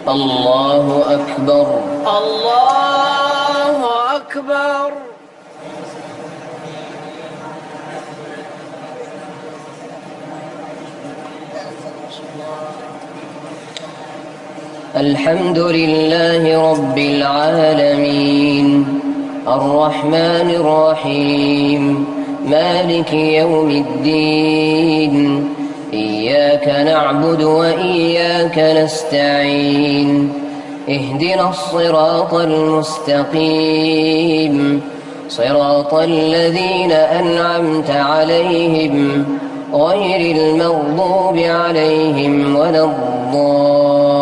الله أكبر. الله أكبر. الحمد لله رب العالمين الرحمن الرحيم مالك يوم الدين إياك نعبد وإياك نستعين اهدنا الصراط المستقيم صراط الذين أنعمت عليهم غير المغضوب عليهم ولا الضالين.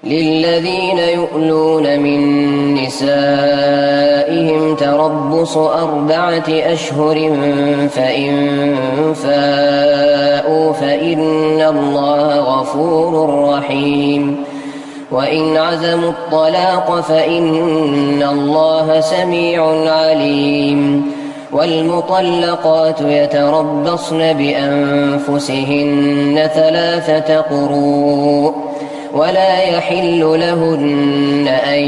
للذين يؤلون من نسائهم تربص 4 أشهر فإن فاءوا فإن الله غفور رحيم وإن عزموا الطلاق فإن الله سميع عليم والمطلقات يتربصن بأنفسهن 3 قروء ولا يحل لهن أن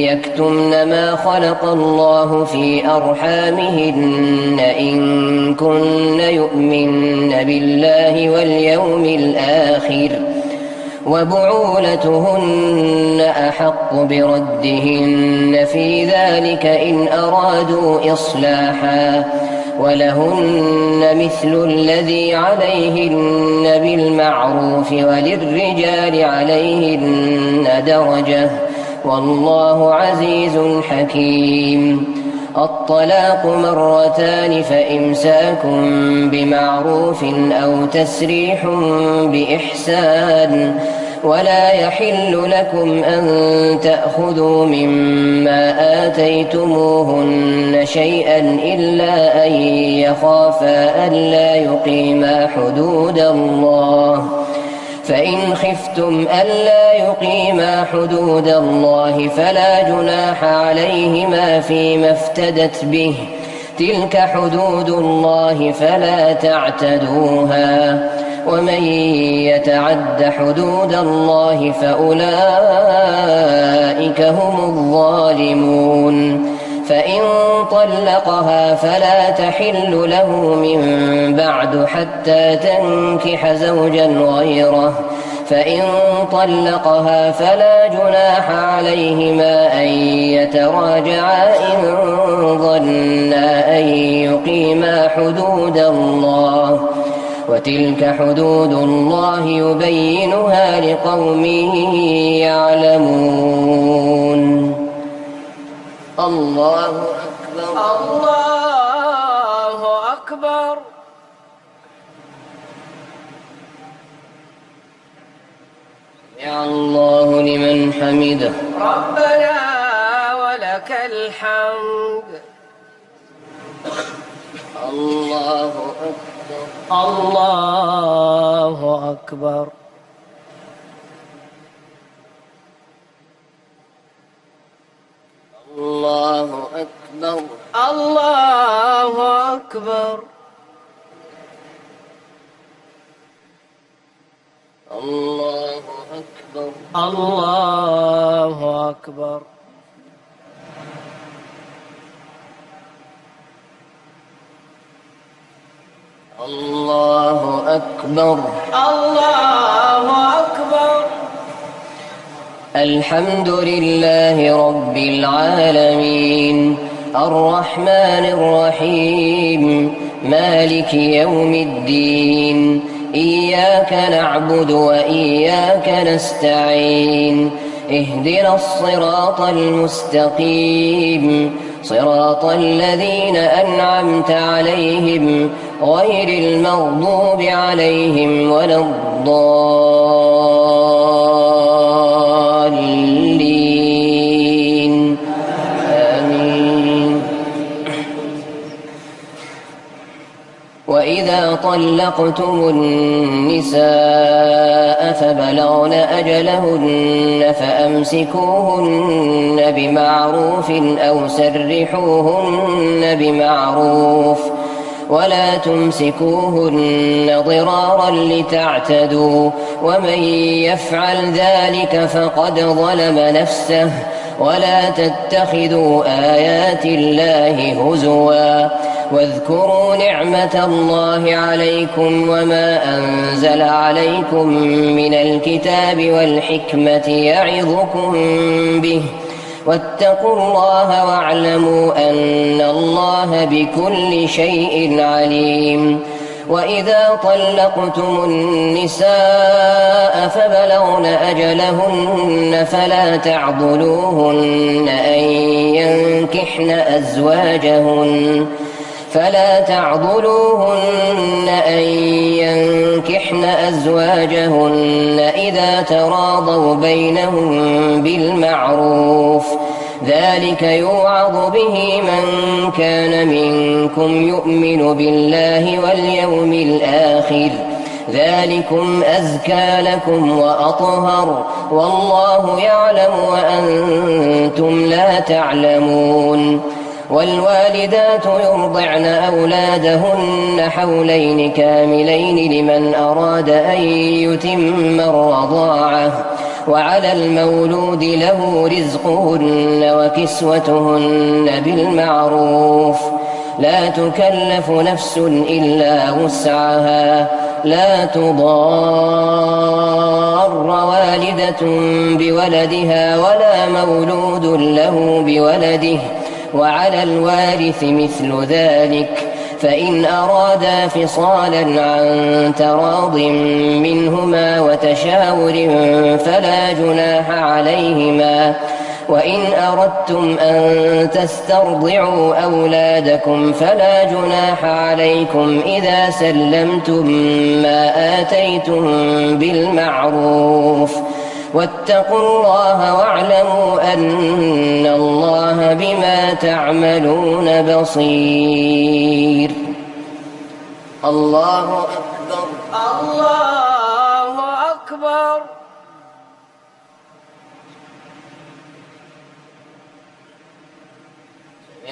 يكتمن ما خلق الله في أرحامهن إن كن يؤمن بالله واليوم الآخر وبعولتهن أحق بردهن في ذلك إن أرادوا إصلاحا ولهن مثل الذي عليهن بالمعروف وللرجال عليهن درجة والله عزيز حكيم. الطلاق 2 فإمساك بمعروف أو تسريح بإحسان ولا يحل لكم أن تأخذوا مما آتيتموهن شيئا إلا أن يخافا ألا يقيما حدود الله فإن خفتم ألا يقيما حدود الله فلا جناح عليهما فيما افتدت به تلك حدود الله فلا تعتدوها ومن يتعد حدود الله فأولئك هم الظالمون. فإن طلقها فلا تحل له من بعد حتى تنكح زوجا غيره فإن طلقها فلا جناح عليهما أن يتراجعا إن ظنا أن يقيما حدود الله وتلك حدود الله يبينها لقوم يعلمون. الله أكبر. الله أكبر. سمع الله لمن حمده. ربنا ولك الحمد. الله أكبر. الله أكبر. الله أكبر. الله أكبر. الله أكبر. الله أكبر. الله أكبر. الله أكبر. الحمد لله رب العالمين الرحمن الرحيم مالك يوم الدين إياك نعبد وإياك نستعين اهدنا الصراط المستقيم صراط الذين أنعمت عليهم غير المغضوب عليهم ولا الضالين. آمين. وإذا طلقتم النساء فبلغن أجلهن فأمسكوهن بمعروف أو سرحوهن بمعروف ولا تمسكوهن ضرارا لتعتدوا ومن يفعل ذلك فقد ظلم نفسه ولا تتخذوا آيات الله هزوا واذكروا نعمة الله عليكم وما أنزل عليكم من الكتاب والحكمة يعظكم به واتقوا الله واعلموا أن الله بكل شيء عليم وإذا طلقتم النساء فبلغن أجلهن فلا تعضلوهن أن ينكحن أزواجهن إذا تراضوا بينهم بالمعروف ذلك يوعظ به من كان منكم يؤمن بالله واليوم الآخر ذلكم أزكى لكم وأطهر والله يعلم وأنتم لا تعلمون والوالدات يرضعن أولادهن حولين كاملين لمن أراد أن يتم الرضاعة وعلى المولود له رزقهن وكسوتهن بالمعروف لا تكلف نفس إلا وسعها لا تضار والدة بولدها ولا مولود له بولده وعلى الوارث مثل ذلك فإن أرادا فصالا عن تراض منهما وتشاور فلا جناح عليهما وإن أردتم أن تسترضعوا أولادكم فلا جناح عليكم إذا سلمتم ما آتيتم بالمعروف واتقوا الله واعلموا أن الله بما تعملون بصير الله أكبر الله أكبر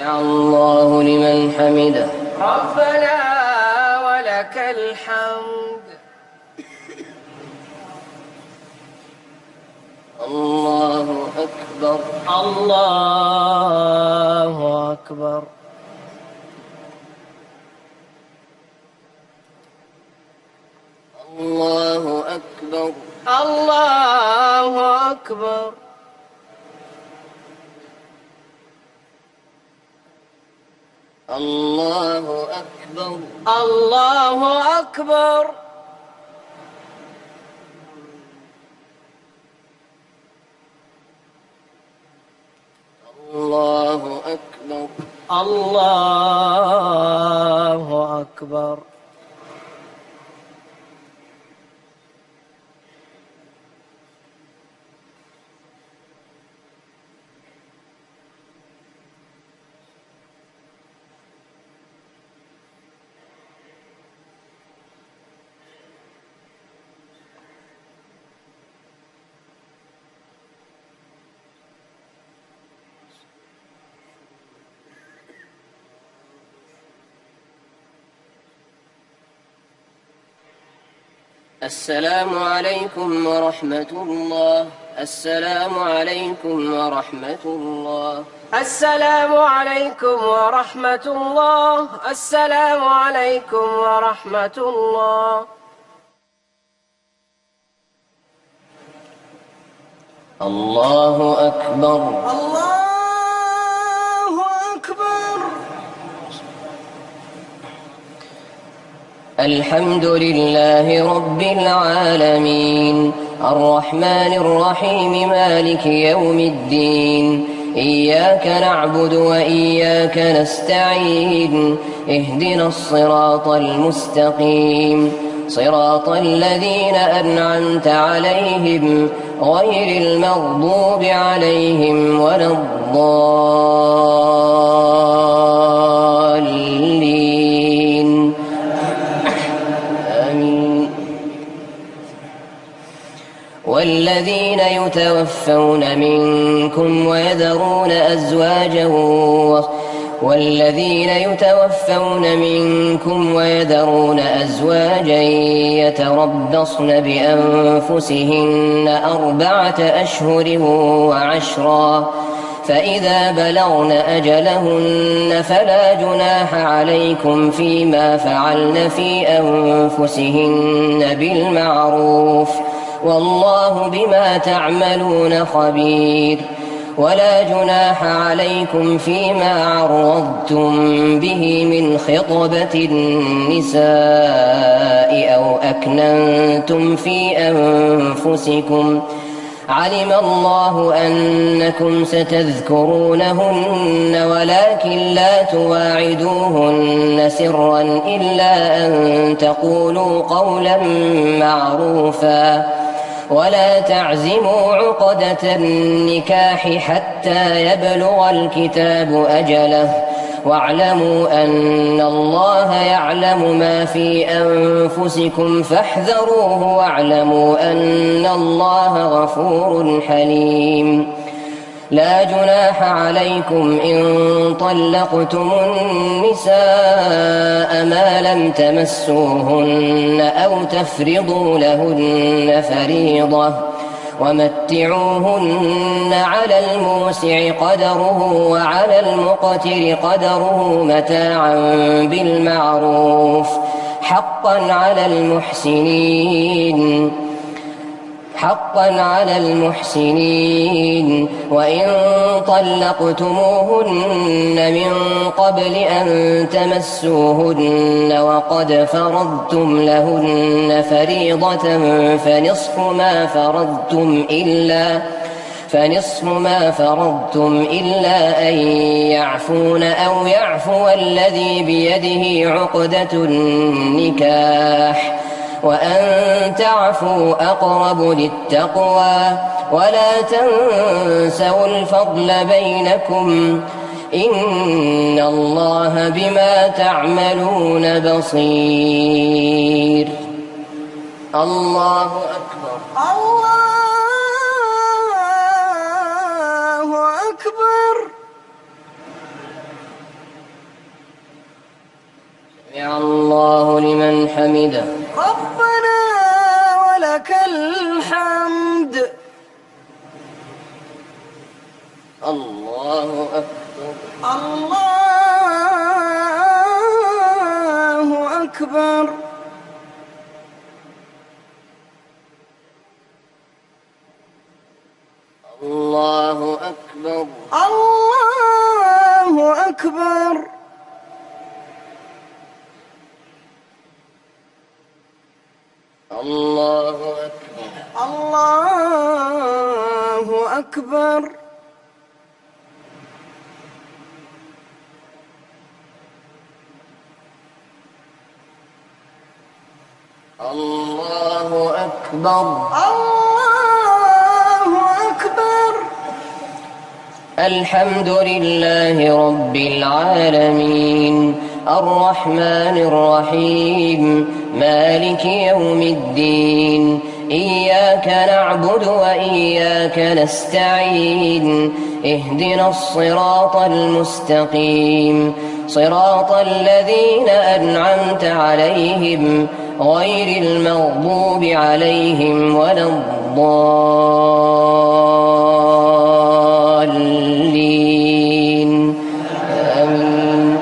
سمع الله لمن حمده ربنا ولك الحمد الله أكبر الله أكبر الله أكبر الله أكبر الله أكبر الله أكبر الله أكبر الله أكبر السلام عليكم ورحمة الله السلام عليكم ورحمة الله السلام عليكم ورحمة الله السلام عليكم ورحمة الله الله أكبر الله أكبر الحمد لله رب العالمين الرحمن الرحيم مالك يوم الدين إياك نعبد وإياك نستعين اهدنا الصراط المستقيم صراط الذين أنعمت عليهم غير المغضوب عليهم ولا الضالين والذين يتوفون منكم ويذرون أزواجا يتربصن بأنفسهن 4 أشهر وعشرا، فإذا بلغن أجلهن فلا جناح عليكم فيما فعلن في أنفسهن بالمعروف، والله بما تعملون خبير. ولا جناح عليكم فيما عرضتم به من خطبة النساء أو أكننتم في أنفسكم، علم الله أنكم ستذكرونهن ولكن لا تواعدوهن سرا إلا أن تقولوا قولا معروفا، ولا تعزموا عقدة النكاح حتى يبلغ الكتاب أجله، واعلموا أن الله يعلم ما في أنفسكم فاحذروه، واعلموا أن الله غفور حليم. لا جناح عليكم إن طلقتم النساء ما لم تمسوهن أو تفرضوا لهن فريضة، ومتعوهن على الموسع قدره وعلى المقتر قدره متاعا بالمعروف، حقا على المحسنين. وإن طلقتموهن من قبل أن تمسوهن وقد فرضتم لهن فريضة فنصف ما فرضتم إلا أن يعفون أو يعفو الذي بيده عقدة النكاح، وأن تعفوا أقرب للتقوى، ولا تنسوا الفضل بينكم، إن الله بما تعملون بصير. الله أكبر. الله أكبر. سمع الله لمن حمده. ربنا ولك الحمد. الله أكبر. الله أكبر. الله أكبر. الله أكبر. الله أكبر. الله أكبر. الله أكبر. الله أكبر. الحمد لله رب العالمين، الرحمن الرحيم، مالك يوم الدين، إياك نعبد وإياك نستعين، اهدنا الصراط المستقيم، صراط الذين أنعمت عليهم غير المغضوب عليهم ولا الضالين. آمين.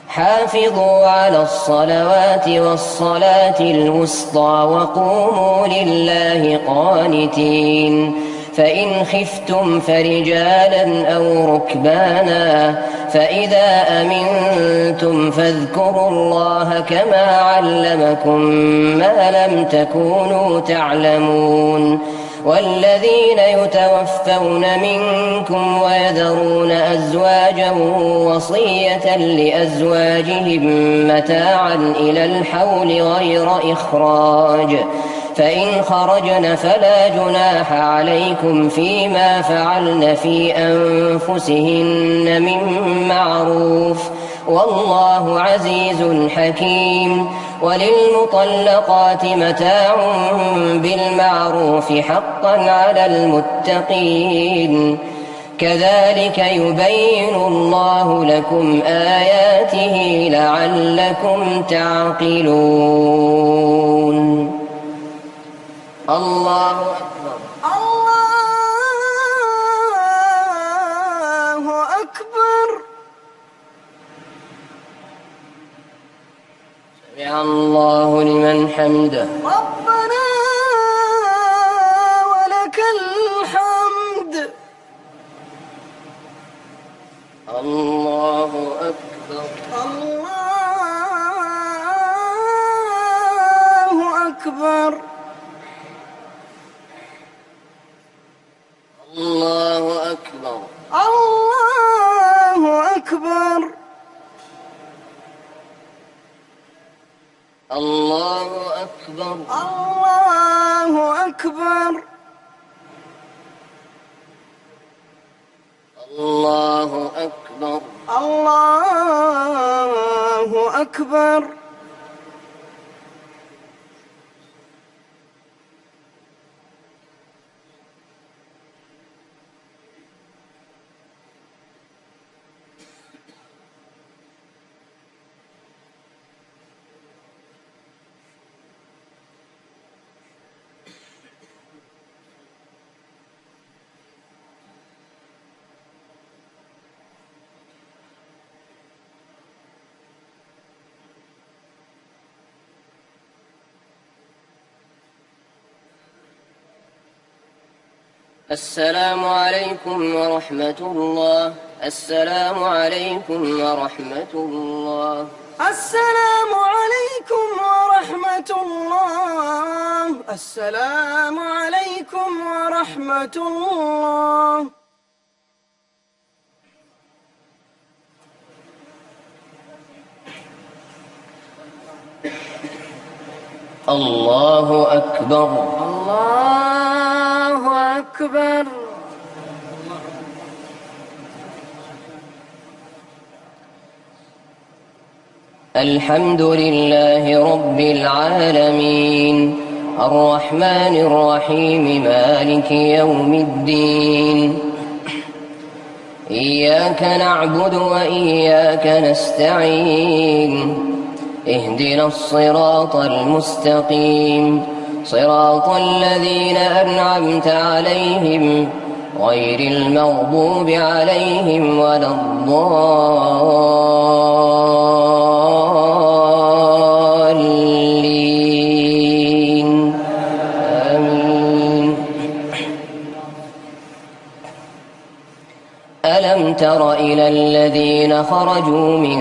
حافظوا على الصلوات والصلاة الوسطى وقوموا لله قانتين، فإن خفتم فرجالا أو ركبانا، فإذا أمنتم فاذكروا الله كما علمكم ما لم تكونوا تعلمون. والذين يتوفون منكم ويذرون أزواجا وصية لأزواجهم متاعا إلى الحول غير إخراج، فإن خرجن فلا جناح عليكم فيما فعلن في أنفسهن من معروف، والله عزيز حكيم. وللمطلقات متاع بالمعروف حقا على المتقين كذلك يبين الله لكم آياته لعلكم تعقلون. الله أكبر. الله أكبر. سمع الله لمن حمده. ربنا ولك الحمد. الله أكبر. الله أكبر. الله أكبر. الله أكبر. الله أكبر. الله أكبر. الله أكبر. الله أكبر. السلام عليكم ورحمة الله. السلام عليكم ورحمة الله. السلام عليكم ورحمة الله. السلام عليكم ورحمة الله. الله أكبر. الله أكبر. الحمد لله رب العالمين الرحمن الرحيم مالك يوم الدين إياك نعبد وإياك نستعين اهدنا الصراط المستقيم صراط الذين أنعمت عليهم غير المغضوب عليهم ولا الضالين آمين. ألم تر إلى الذين خرجوا من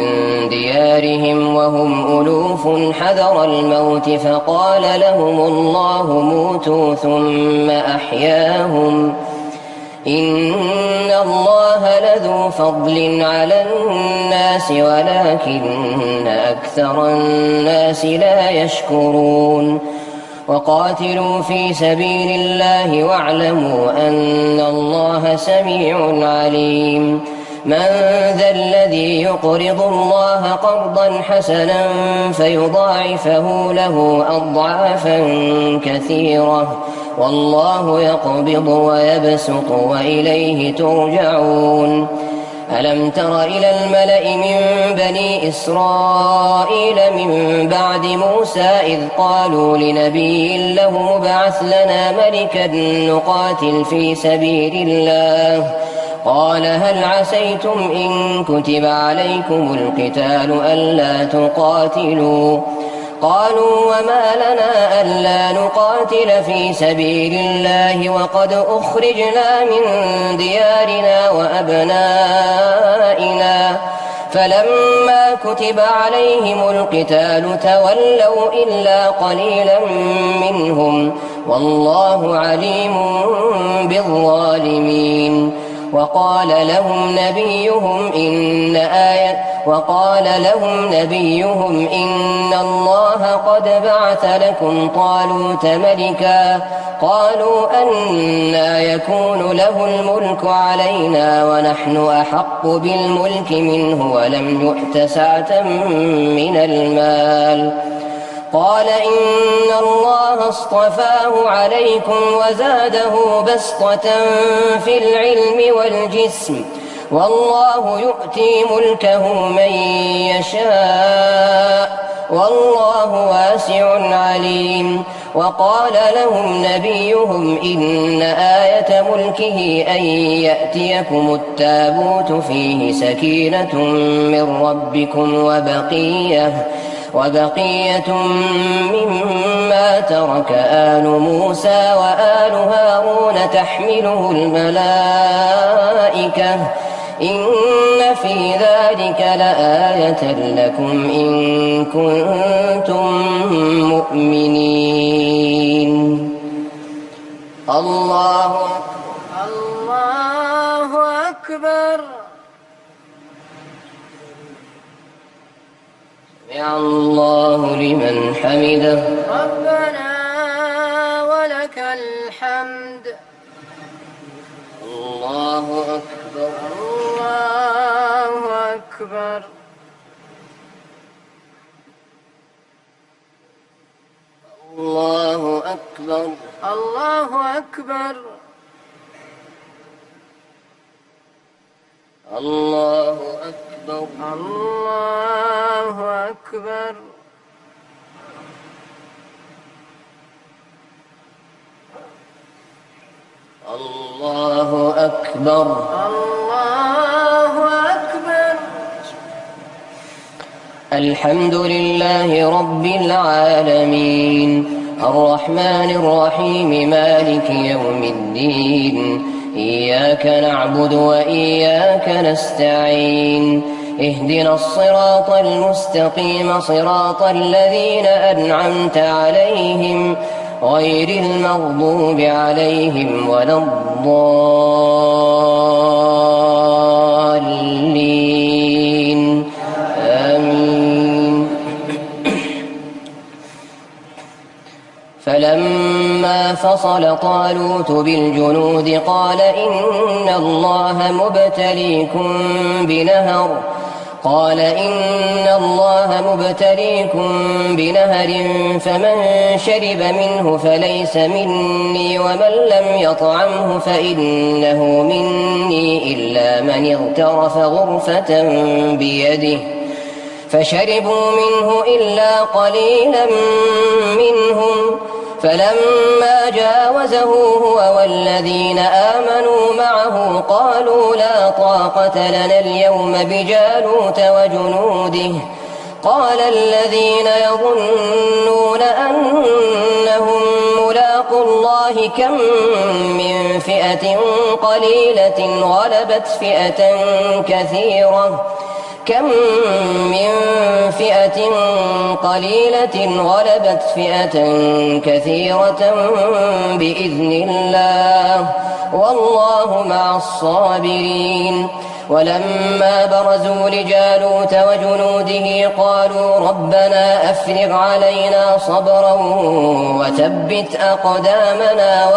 ديارهم وهم ألوف حذر الموت فقال لهم الله موتوا ثم أحياهم إن الله لذو فضل على الناس ولكن أكثر الناس لا يشكرون. وقاتلوا في سبيل الله واعلموا أن الله سميع عليم. من ذا الذي يقرض الله قرضا حسنا فيضاعفه له أضعافا كثيرة والله يقبض ويبسط وإليه ترجعون. ألم تر إلى الملأ من بني إسرائيل من بعد موسى إذ قالوا لنبي له ابعث لنا ملكا نقاتل في سبيل الله قال هل عسيتم إن كتب عليكم القتال ألا تقاتلوا قالوا وما لنا ألا نقاتل في سبيل الله وقد أخرجنا من ديارنا وأبنائنا فلما كتب عليهم القتال تولوا إلا قليلا منهم والله عليم بالظالمين. وقال لهم نبيهم إن الله قد بعث لكم طالوت ملكا قالوا أنى يكون له الملك علينا ونحن أحق بالملك منه ولم يؤت سعة من المال قال إن الله اصطفاه عليكم وزاده بسطة في العلم والجسم والله يؤتي ملكه من يشاء والله واسع عليم. وقال لهم نبيهم إن آية ملكه أن يأتيكم التابوت فيه سكينة من ربكم وبقية مما ترك آل موسى وآل هارون تحمله الملائكة إن في ذلك لآية لكم إن كنتم مؤمنين. الله أكبر. سمع الله لمن حمده. ربنا ولك الحمد. الله أكبر. الله أكبر. الله أكبر. الله أكبر. الله أكبر. الله أكبر. الله أكبر. الله أكبر. الحمد لله رب العالمين الرحمن الرحيم مالك يوم الدين إياك نعبد وإياك نستعين اهدنا الصراط المستقيم صراط الذين أنعمت عليهم غير المغضوب عليهم ولا الضالين آمين. فلما فصل طالوت بالجنود قال إن الله مبتليكم بنهر فمن شرب منه فليس مني ومن لم يطعمه فإنه مني إلا من اغترف غرفة بيده فشربوا منه إلا قليلا منهم فلما جاوزه هو والذين آمنوا معه قالوا لا طاقة لنا اليوم بجالوت وجنوده قال الذين يظنون أنهم ملاقو الله كم من فئة قليلة غلبت فئة كثيرة بإذن الله والله مع الصابرين. ولما برزوا لجالوت وجنوده قالوا ربنا أفرغ علينا صبرا وثبت أقدامنا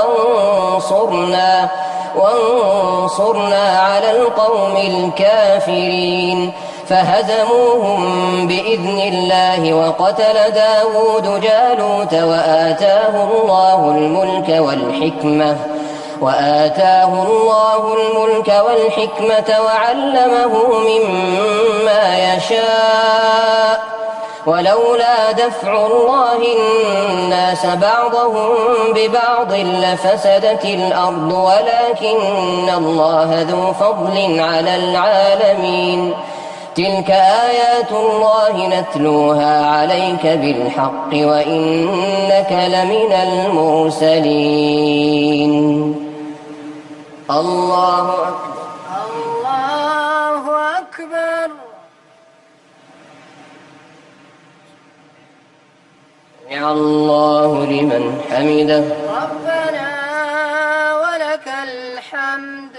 وانصرنا على القوم الكافرين فهزموهم بإذن الله وقتل داود جالوت وآتاه الله الملك والحكمة وعلمه مما يشاء ولولا دفع الله الناس بعضهم ببعض لفسدت الأرض ولكن الله ذو فضل على العالمين. تلك آيات الله نتلوها عليك بالحق وإنك لمن المرسلين. الله أكبر. الله أكبر. سمع الله لمن حمده. ربنا ولك الحمد.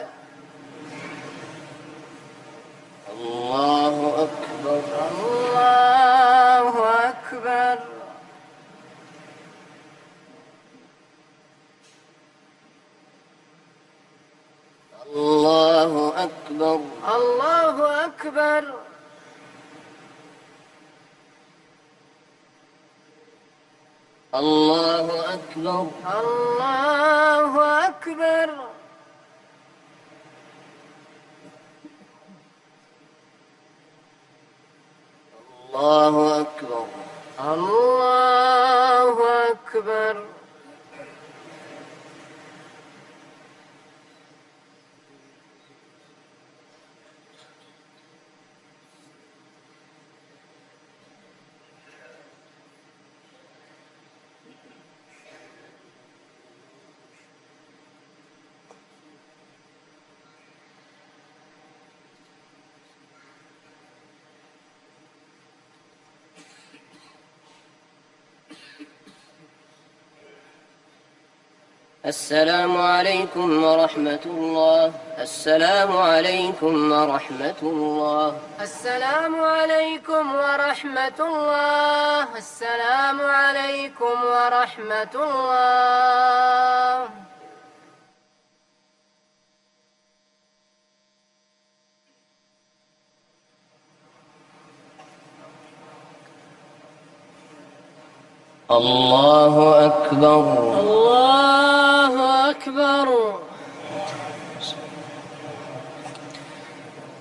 الله أكبر. الله أكبر. الله أكبر. الله أكبر. الله أكبر. الله أكبر. الله أكبر. الله أكبر. السلام عليكم ورحمة الله. السلام عليكم ورحمة الله. السلام عليكم ورحمة الله. السلام عليكم ورحمة الله. الله أكبر. الله أكبر.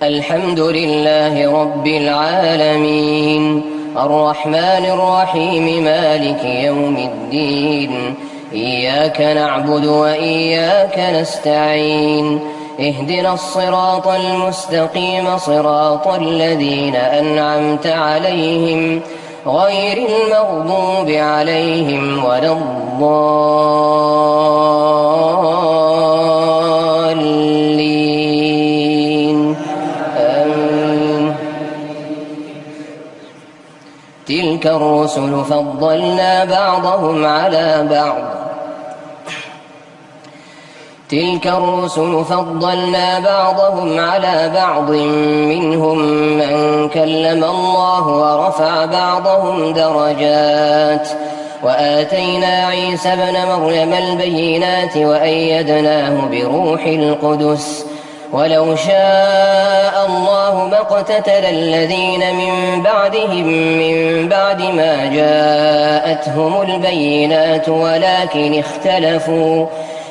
الحمد لله رب العالمين الرحمن الرحيم مالك يوم الدين إياك نعبد وإياك نستعين اهدنا الصراط المستقيم صراط الذين أنعمت عليهم غير المغضوب عليهم ولا الضالين آمين. تلك الرسل فضلنا بعضهم على بعض منهم من كلم الله ورفع بعضهم درجات وآتينا عيسى ابن مريم البينات وأيدناه بروح القدس ولو شاء الله ما اقتتل الذين من بعدهم من بعد ما جاءتهم البينات ولكن اختلفوا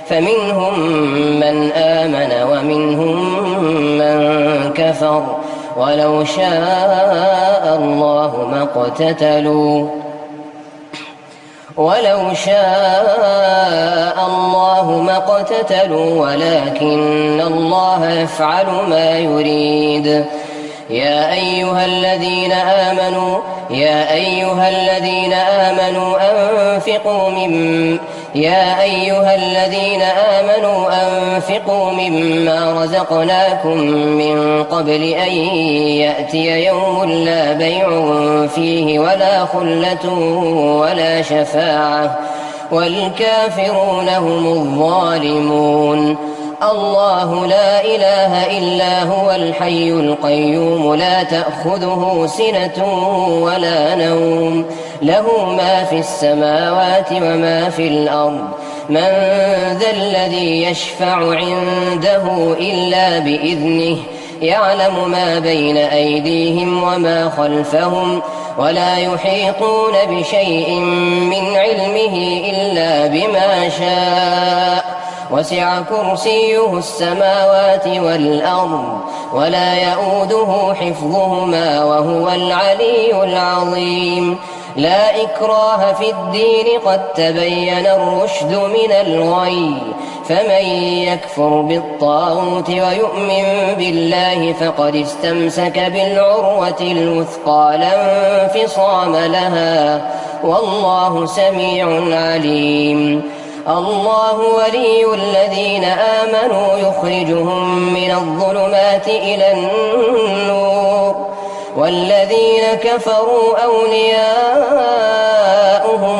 فمنهم من آمن ومنهم من كفر ولو شاء الله ما اقتتلوا ولكن الله يفعل ما يريد. يا أيها الذين آمنوا أنفقوا مما رزقناكم من قبل أن يأتي يوم لا بيع فيه ولا خلة ولا شفاعة والكافرون هم الظالمون. الله لا إله إلا هو الحي القيوم لا تأخذه سنة ولا نوم له ما في السماوات وما في الأرض من ذا الذي يشفع عنده إلا بإذنه يعلم ما بين أيديهم وما خلفهم ولا يحيطون بشيء من علمه إلا بما شاء وسع كرسيه السماوات والأرض ولا يؤوده حفظهما وهو العلي العظيم. لا إكراه في الدين قد تبين الرشد من الغي فمن يكفر بالطاغوت ويؤمن بالله فقد استمسك بالعروة الوثقى لا انفصام لها والله سميع عليم. الله ولي الذين آمنوا يخرجهم من الظلمات إلى النور والذين كفروا أولياؤهم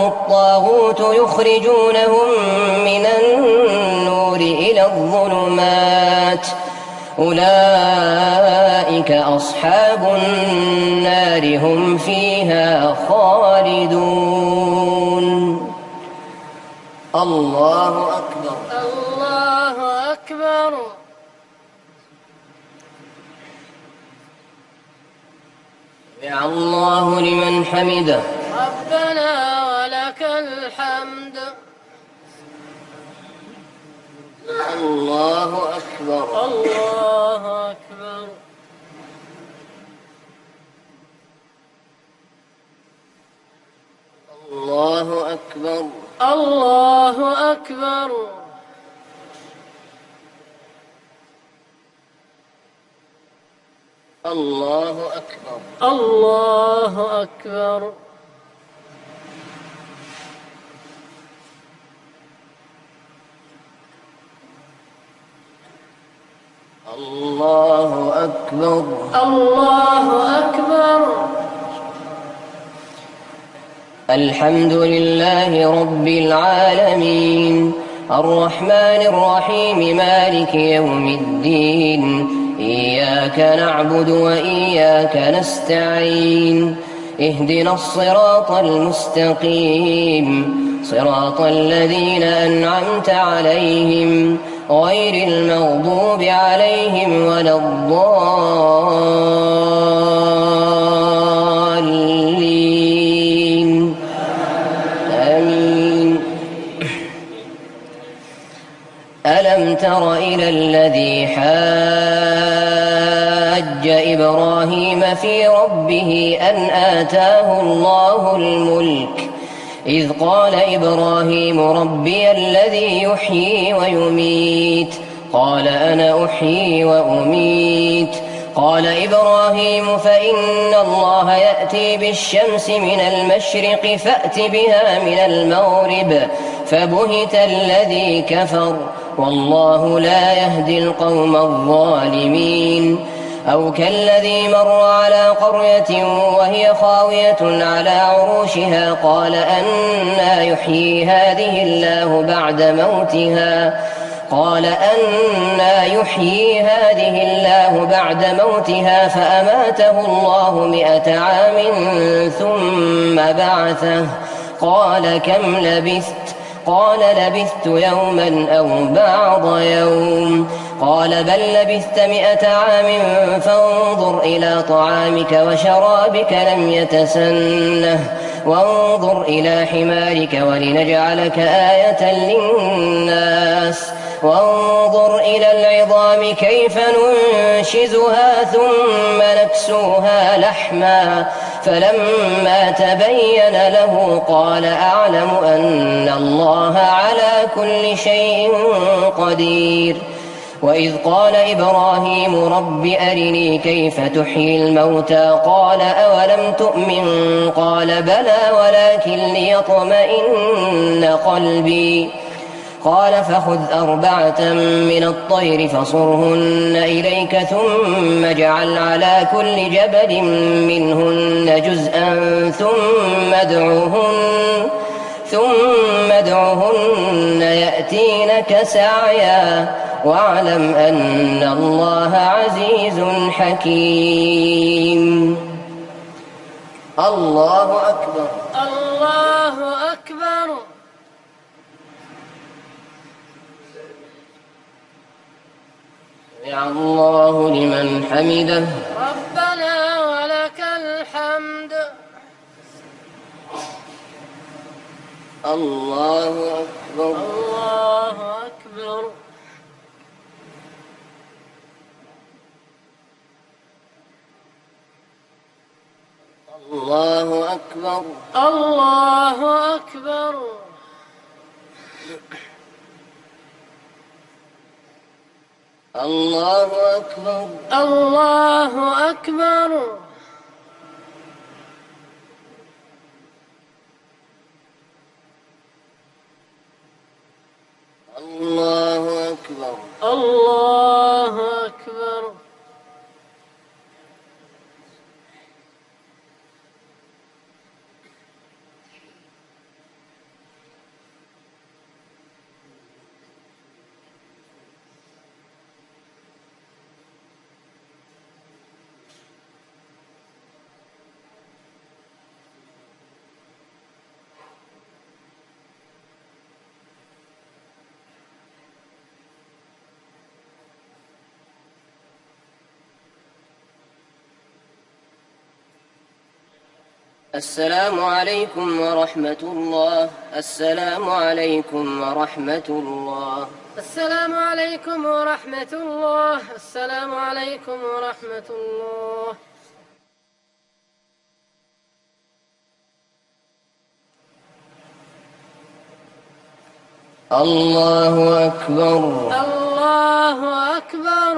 الطاغوت يخرجونهم من النور إلى الظلمات أولئك أصحاب النار هم فيها خالدون. الله أكبر. الله أكبر. سمع الله لمن حمده. ربنا ولك ولك الحمد. الله أكبر. الله أكبر. الله أكبر. الله أكبر. الله أكبر. الله أكبر. الله أكبر. الله أكبر. الحمد لله رب العالمين الرحمن الرحيم مالك يوم الدين إياك نعبد وإياك نستعين اهدنا الصراط المستقيم صراط الذين أنعمت عليهم غير المغضوب عليهم ولا الضالين آمين. ألم تر إلى الذي حاج إبراهيم في ربه أن آتاه الله الملك إذ قال إبراهيم ربي الذي يحيي ويميت قال أنا أحيي وأميت قال إبراهيم فإن الله يأتي بالشمس من المشرق فأت بها من المغرب فبهت الذي كفر والله لا يهدي القوم الظالمين. أو كالذي مر على قرية وهي خاوية على عروشها قال أنى يحيي هذه الله بعد موتها فأماته الله 100 عام ثم بعثه قال كم لبثت قال لبثت يوما أو بعض يوم قال بل لبثت 100 عام فانظر إلى طعامك وشرابك لم يتسنه وانظر إلى حمارك ولنجعلك آية للناس وانظر إلى العظام كيف ننشزها ثم نكسوها لحما فلما تبين له قال أعلم أن الله على كل شيء قدير. وإذ قال إبراهيم رب أرني كيف تحيي الموتى قال أولم تؤمن قال بلى ولكن ليطمئن قلبي قال فخذ 4 من الطير فصرهن إليك ثم اجعل على كل جبل منهن جزءا ثم ادعهن يأتينك سعيا واعلم أن الله عزيز حكيم. الله أكبر. الله أكبر. سمع الله لمن حمده ربنا ولك الحمد. الله أكبر. الله أكبر. الله أكبر. الله أكبر. الله أكبر. الله أكبر. الله أكبر. الله أكبر. السلام عليكم ورحمة الله. السلام عليكم ورحمة الله. السلام عليكم ورحمة الله. السلام عليكم ورحمة الله. الله أكبر. الله أكبر.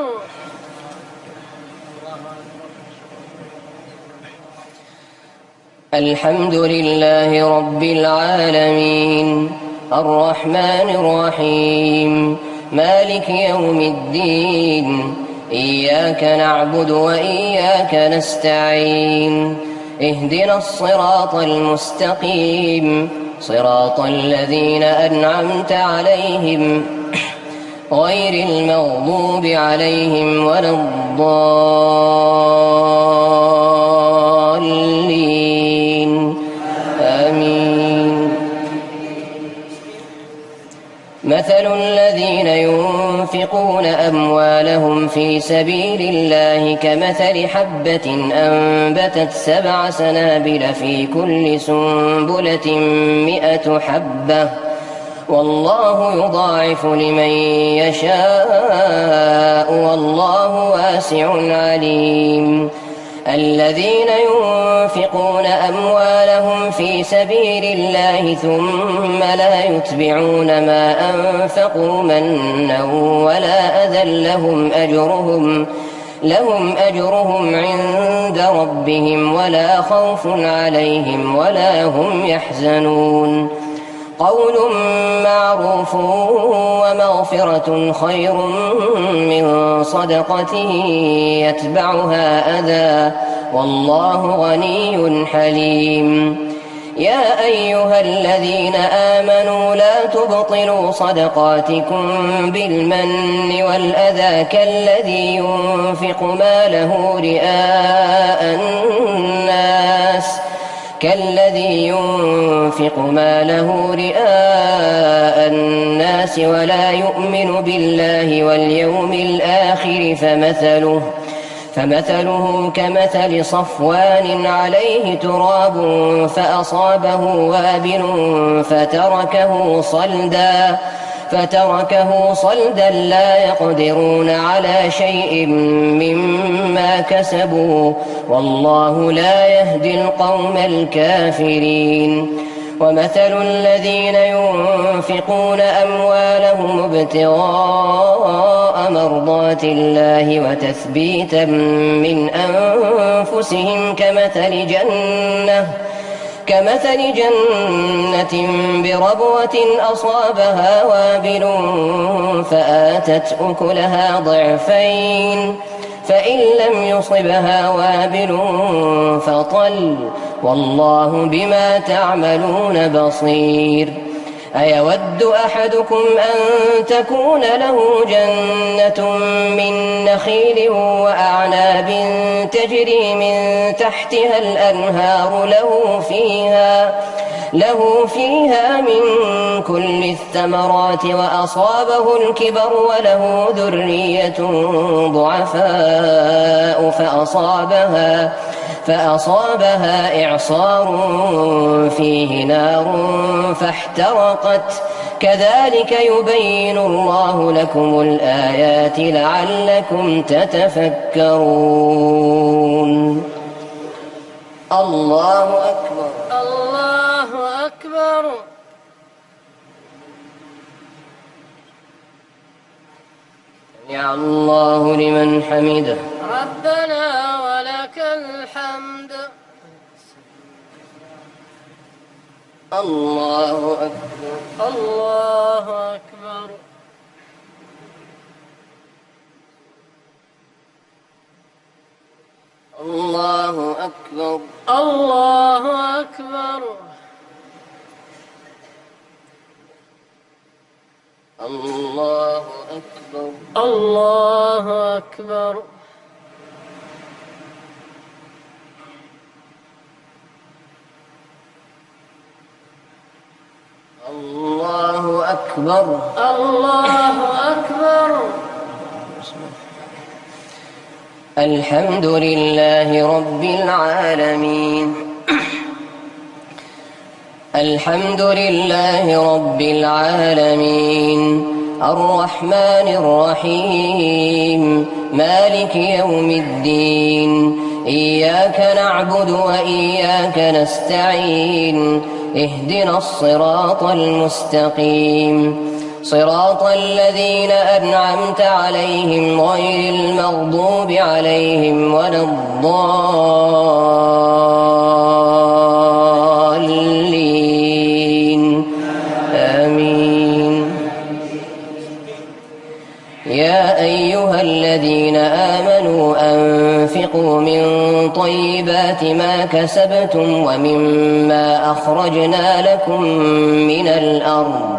الحمد لله رب العالمين الرحمن الرحيم مالك يوم الدين إياك نعبد وإياك نستعين اهدنا الصراط المستقيم صراط الذين أنعمت عليهم غير المغضوب عليهم ولا الضالين آمين. مثل الذين ينفقون أموالهم في سبيل الله كمثل حبة أنبتت 7 سنابل في كل سنبلة 100 حبة والله يضاعف لمن يشاء والله واسع عليم. الذين ينفقون أموالهم في سبيل الله ثم لا يتبعون ما أنفقوا منا ولا أذى لهم أجرهم عند ربهم ولا خوف عليهم ولا هم يحزنون. قول معروف ومغفرة خير من صدقة يتبعها أذى والله غني حليم. يا أيها الذين آمنوا لا تبطلوا صدقاتكم بالمن والأذى كالذي ينفق ماله رئاء الناس ولا يؤمن بالله واليوم الآخر فمثله كمثل صفوان عليه تراب فأصابه وابل فتركه صلدا لا يقدرون على شيء مما كسبوا والله لا يهدي القوم الكافرين. ومثل الذين ينفقون أموالهم ابتغاء مرضات الله وتثبيتا من أنفسهم كمثل جنة بربوة أصابها وابل فآتت أكلها ضعفين فإن لم يصبها وابل فطل والله بما تعملون بصير. أيود أحدكم أن تكون له جنة من نخيل وأعناب تجري من تحتها الأنهار له فيها من كل الثمرات وأصابه الكبر وله ذرية ضعفاء فأصابها إعصار فيه نار فاحترقت كذلك يبين الله لكم الآيات لعلكم تتفكرون. الله أكبر. الله أكبر. سمع الله لمن حمده. ربنا ولك الحمد. الله أكبر. الله أكبر. الله أكبر. الله أكبر. الله أكبر. الله أكبر. الله أكبر. الله أكبر. الحمد لله رب العالمين الحمد لله رب العالمين الرحمن الرحيم مالك يوم الدين إياك نعبد وإياك نستعين اهدنا الصراط المستقيم صراط الذين أنعمت عليهم غير المغضوب عليهم ولا الضالين آمين. يا أيها الذين آمنوا أنفقوا من طيبات ما كسبتم ومما أخرجنا لكم من الأرض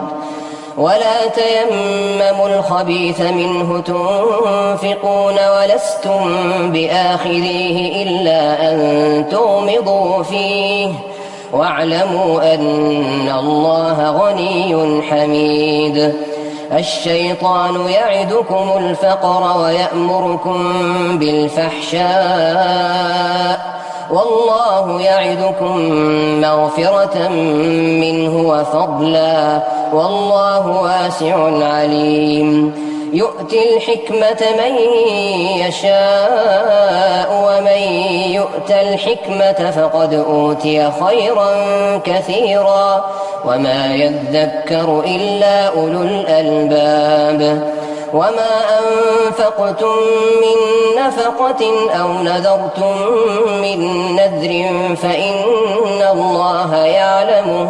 ولا تيمموا الخبيث منه تنفقون ولستم بآخذيه إلا أن تغمضوا فيه واعلموا أن الله غني حميد. الشيطان يعدكم الفقر ويأمركم بالفحشاء والله يعدكم مغفرة منه وفضلا والله واسع عليم. يؤتي الحكمة من يشاء ومن يؤت الحكمة فقد أوتي خيرا كثيرا وما يذكر إلا أولو الألباب. وما أنفقتم من نفقة أو نذرتم من نذر فإن الله يعلمه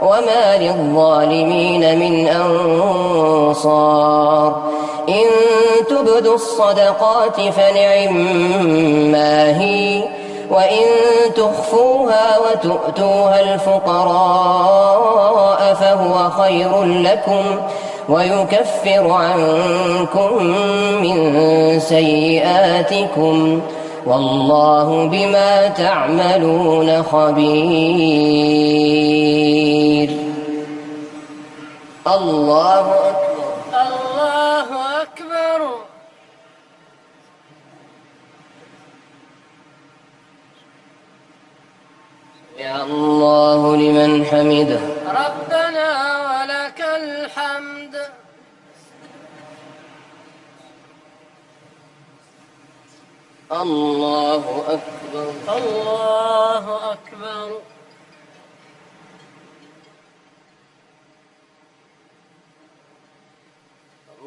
وما للظالمين من أنصار. إن تبدوا الصدقات فنعما هي وإن تخفوها وتؤتوها الفقراء فهو خير لكم ويكفر عنكم من سيئاتكم والله بما تعملون خبير. الله أكبر. الله أكبر. يا الله لمن حمده. ربنا ولك الحمد. الله أكبر. الله أكبر.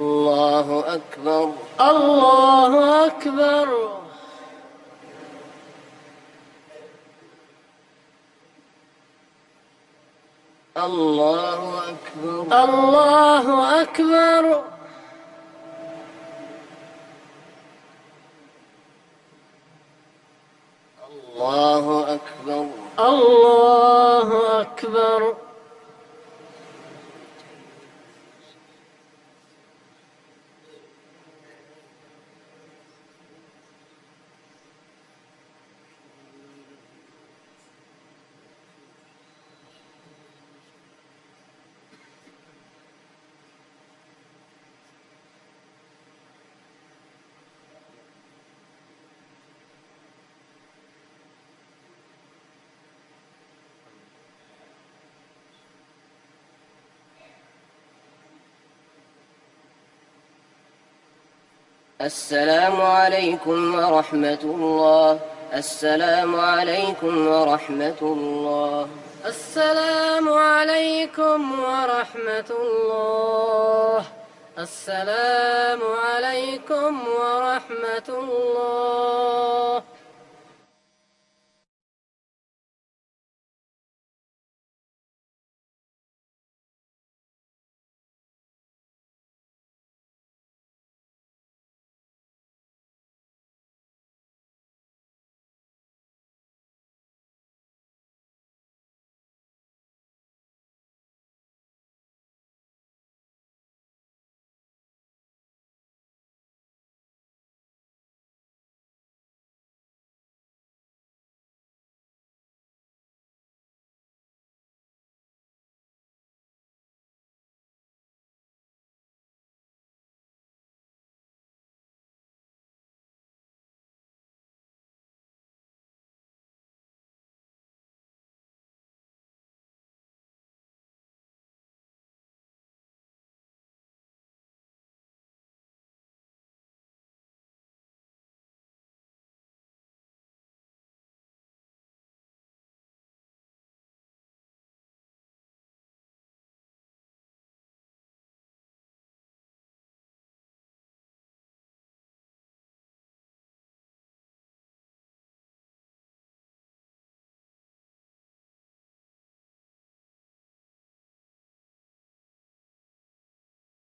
الله أكبر. الله أكبر. الله أكبر. الله أكبر. الله أكبر. الله أكبر. السلام عليكم ورحمة الله. السلام عليكم ورحمة الله. السلام عليكم ورحمة الله. السلام عليكم ورحمة الله.